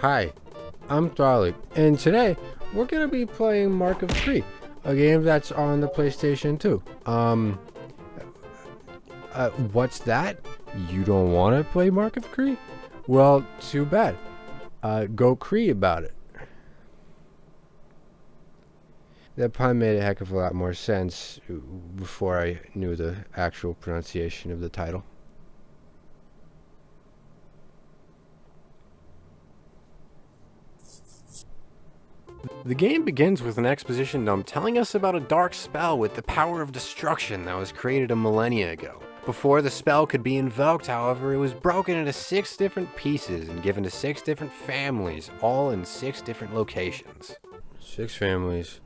Hi, I'm Thrallic, and today we're gonna be playing Mark of Kri, a game that's on the PlayStation 2. What's that? You don't want to play Mark of Kri? Well, too bad. Go Kri about it. That pun made a heck of a lot more sense before I knew the actual pronunciation of the title. The game begins with an exposition dump telling us about a dark spell with the power of destruction that was created a millennia ago. Before the spell could be invoked, however, it was broken into 6 different pieces and given to 6 different families, all in 6 different locations. 6 families,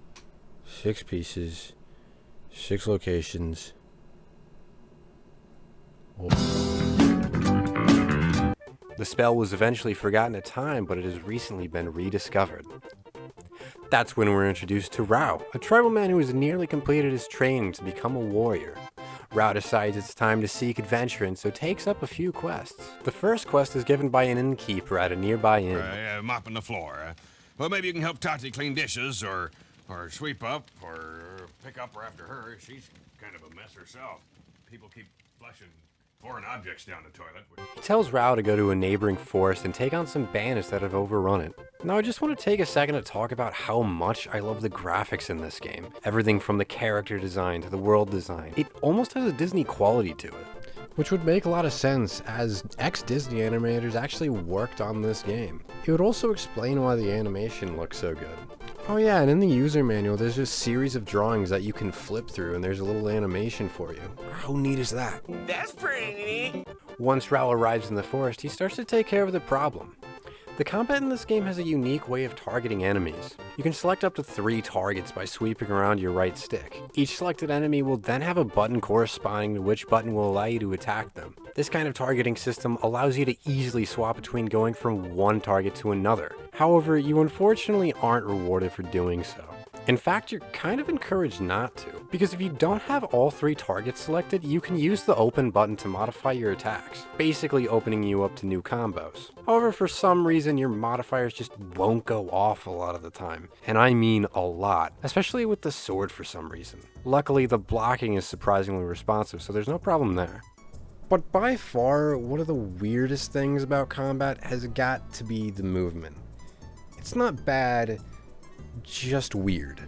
6 pieces, 6 locations. The spell was eventually forgotten at time, but it has recently been rediscovered. That's when we're introduced to Rao, a tribal man who has nearly completed his training to become a warrior. Rao decides it's time to seek adventure and so takes up a few quests. The first quest is given by an innkeeper at a nearby inn. Mopping the floor. Well, maybe you can help Tati clean dishes, or sweep up, or pick up after her. She's kind of a mess herself. People keep flushing foreign objects down the toilet. He tells Rao to go to a neighboring forest and take on some bandits that have overrun it. Now I just want to take a second to talk about how much I love the graphics in this game. Everything from the character design to the world design. It almost has a Disney quality to it. Which would make a lot of sense, as ex-Disney animators actually worked on this game. It would also explain why the animation looks so good. Oh yeah, and in the user manual there's a series of drawings that you can flip through and there's a little animation for you. How neat is that? That's pretty neat. Once Rao arrives in the forest, he starts to take care of the problem. The combat in this game has a unique way of targeting enemies. You can select up to 3 targets by sweeping around your right stick. Each selected enemy will then have a button corresponding to which button will allow you to attack them. This kind of targeting system allows you to easily swap between going from one target to another. However, you unfortunately aren't rewarded for doing so. In fact, you're kind of encouraged not to, because if you don't have all 3 targets selected, you can use the open button to modify your attacks, basically opening you up to new combos. However, for some reason, your modifiers just won't go off a lot of the time, and I mean a lot, especially with the sword for some reason. Luckily, the blocking is surprisingly responsive, so there's no problem there. But by far, one of the weirdest things about combat has got to be the movement. It's not bad, just weird.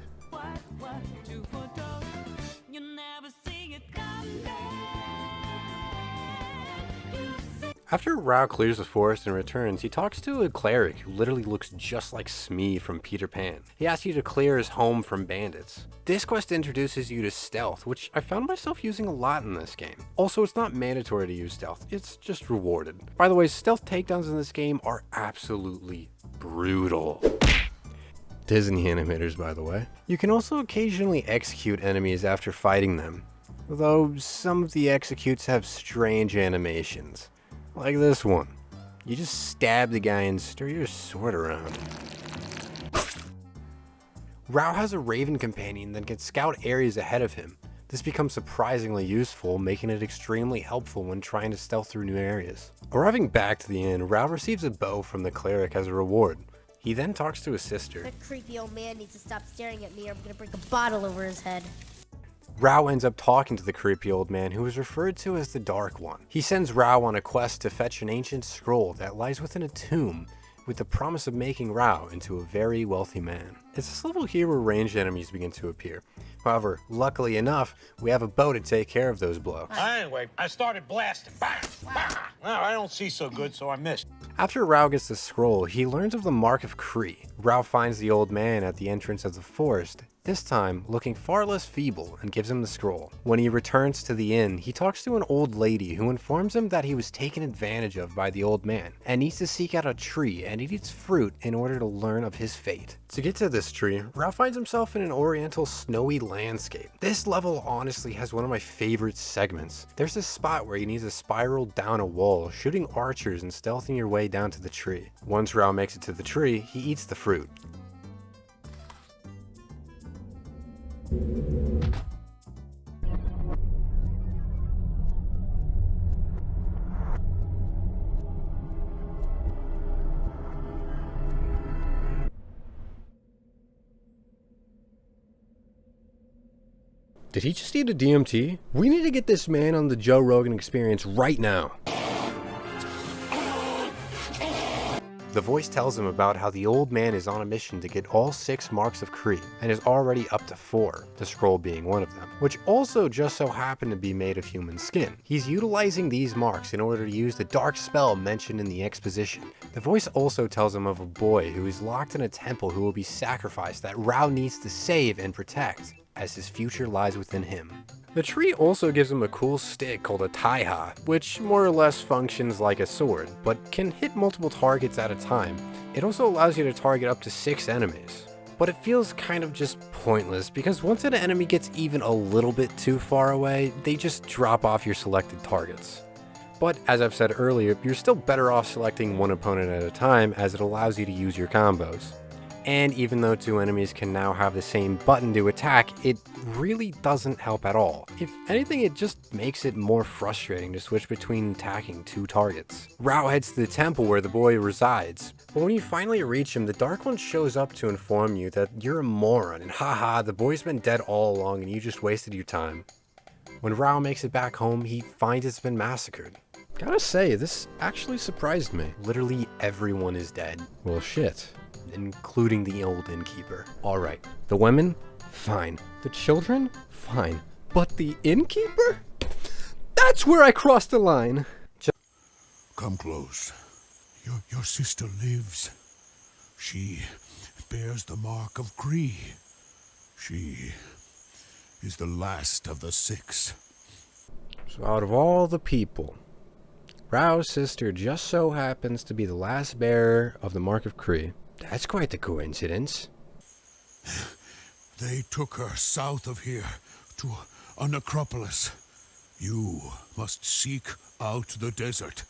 After Rao clears the forest and returns, he talks to a cleric who literally looks just like Smee from Peter Pan. He asks you to clear his home from bandits. This quest introduces you to stealth, which I found myself using a lot in this game. Also, it's not mandatory to use stealth, it's just rewarded. By the way, stealth takedowns in this game are absolutely brutal. Disney animators, by the way. You can also occasionally execute enemies after fighting them, though some of the executes have strange animations. Like this one. You just stab the guy and stir your sword around. Rao has a raven companion that can scout areas ahead of him. This becomes surprisingly useful, making it extremely helpful when trying to stealth through new areas. Arriving back to the inn, Rao receives a bow from the cleric as a reward. He then talks to his sister. That creepy old man needs to stop staring at me or I'm gonna break a bottle over his head. Rao ends up talking to the creepy old man who is referred to as the Dark One. He sends Rao on a quest to fetch an ancient scroll that lies within a tomb with the promise of making Rao into a very wealthy man. It's this level here where ranged enemies begin to appear. However, luckily enough, we have a bow to take care of those blokes. Anyway, I started blasting. Bang! Bang! Well, I don't see so good, so I missed. After Rao gets the scroll, he learns of the Mark of Kri. Rao finds the old man at the entrance of the forest, this time looking far less feeble, and gives him the scroll. When he returns to the inn, he talks to an old lady who informs him that he was taken advantage of by the old man and needs to seek out a tree and eat its fruit in order to learn of his fate. To get to this tree, Rao finds himself in an oriental snowy landscape. This level honestly has one of my favorite segments. There's this spot where you need to spiral down a wall, shooting archers and stealthing your way down to the tree. Once Rao makes it to the tree, he eats the fruit. Did he just eat a DMT? We need to get this man on the Joe Rogan Experience right now. The voice tells him about how the old man is on a mission to get all 6 Marks of Kri, and is already up to 4, the scroll being one of them, which also just so happened to be made of human skin. He's utilizing these marks in order to use the dark spell mentioned in the exposition. The voice also tells him of a boy who is locked in a temple who will be sacrificed that Rao needs to save and protect, as his future lies within him. The tree also gives him a cool stick called a taiha, which more or less functions like a sword, but can hit multiple targets at a time. It also allows you to target up to 6 enemies. But it feels kind of just pointless, because once an enemy gets even a little bit too far away, they just drop off your selected targets. But as I've said earlier, you're still better off selecting one opponent at a time, as it allows you to use your combos. And even though 2 enemies can now have the same button to attack, it really doesn't help at all. If anything, it just makes it more frustrating to switch between attacking 2 targets. Rao heads to the temple where the boy resides, but when you finally reach him, the Dark One shows up to inform you that you're a moron and haha, the boy's been dead all along and you just wasted your time. When Rao makes it back home, he finds it's been massacred. Gotta say, this actually surprised me. Literally everyone is dead. Well, shit. Including the old innkeeper. Alright, the women? Fine. The children? Fine. But the innkeeper? That's where I crossed the line! Come close. Your sister lives. She bears the Mark of Kri. She is the last of the 6. So out of all the people, Rao's sister just so happens to be the last bearer of the Mark of Kri. That's quite the coincidence. They took her south of here to a necropolis. You must seek out the desert.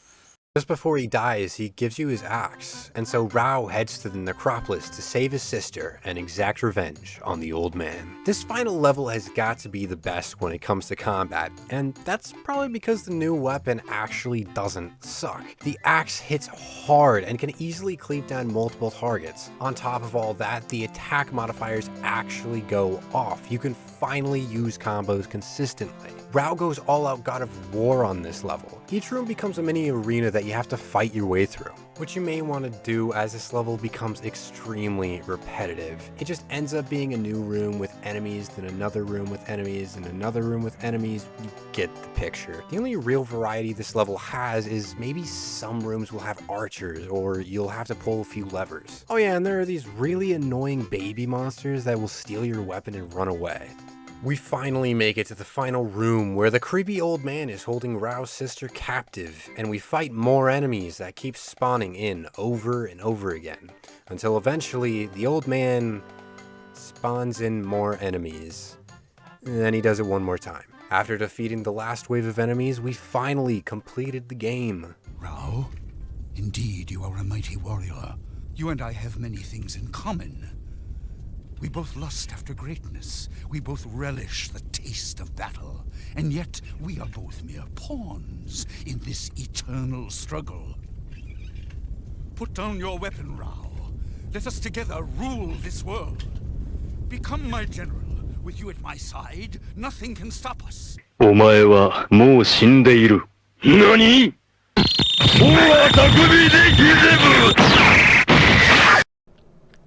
Just before he dies, he gives you his axe, and so Rao heads to the necropolis to save his sister and exact revenge on the old man. This final level has got to be the best when it comes to combat, and that's probably because the new weapon actually doesn't suck. The axe hits hard and can easily cleave down multiple targets. On top of all that, the attack modifiers actually go off. You can finally use combos consistently. Rao goes all out God of War on this level. Each room becomes a mini arena that you have to fight your way through, which you may want to do as this level becomes extremely repetitive. It just ends up being a new room with enemies, then another room with enemies, and another room with enemies. You get the picture. The only real variety this level has is maybe some rooms will have archers, or you'll have to pull a few levers. Oh yeah, and there are these really annoying baby monsters that will steal your weapon and run away. We finally make it to the final room where the creepy old man is holding Rao's sister captive, and we fight more enemies that keep spawning in over and over again, until eventually the old man spawns in more enemies. And then he does it one more time. After defeating the last wave of enemies, we finally completed the game. Rao, indeed you are a mighty warrior. You and I have many things in common. We both lust after greatness. We both relish the taste of battle. And yet, we are both mere pawns in this eternal struggle. Put down your weapon, Rao. Let us together rule this world. Become my general. With you at my side, nothing can stop us. お前はもう死んでいる。何?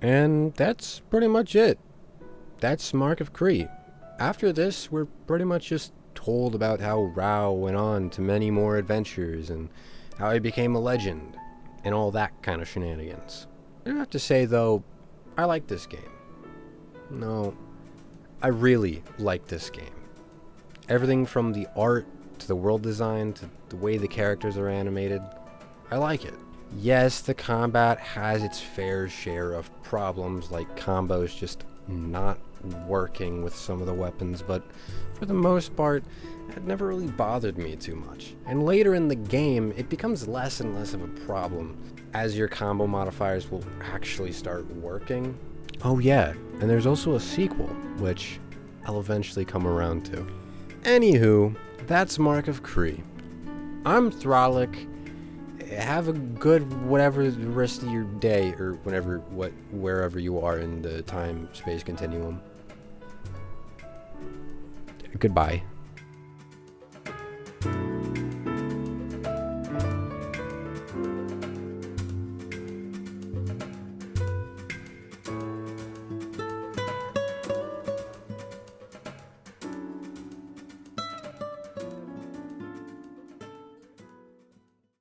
And that's pretty much it. That's Mark of Kri. After this, we're pretty much just told about how Rao went on to many more adventures and how he became a legend and all that kind of shenanigans. I have to say though, I like this game. No, I really like this game. Everything from the art to the world design to the way the characters are animated, I like it. Yes, the combat has its fair share of problems, like combos just not working with some of the weapons, but for the most part, it never really bothered me too much. And later in the game, it becomes less and less of a problem as your combo modifiers will actually start working. Oh yeah, and there's also a sequel, which I'll eventually come around to. Anywho, that's Mark of Kri. I'm Thrallic. Have a good whatever the rest of your day, or wherever you are in the time-space continuum. Goodbye.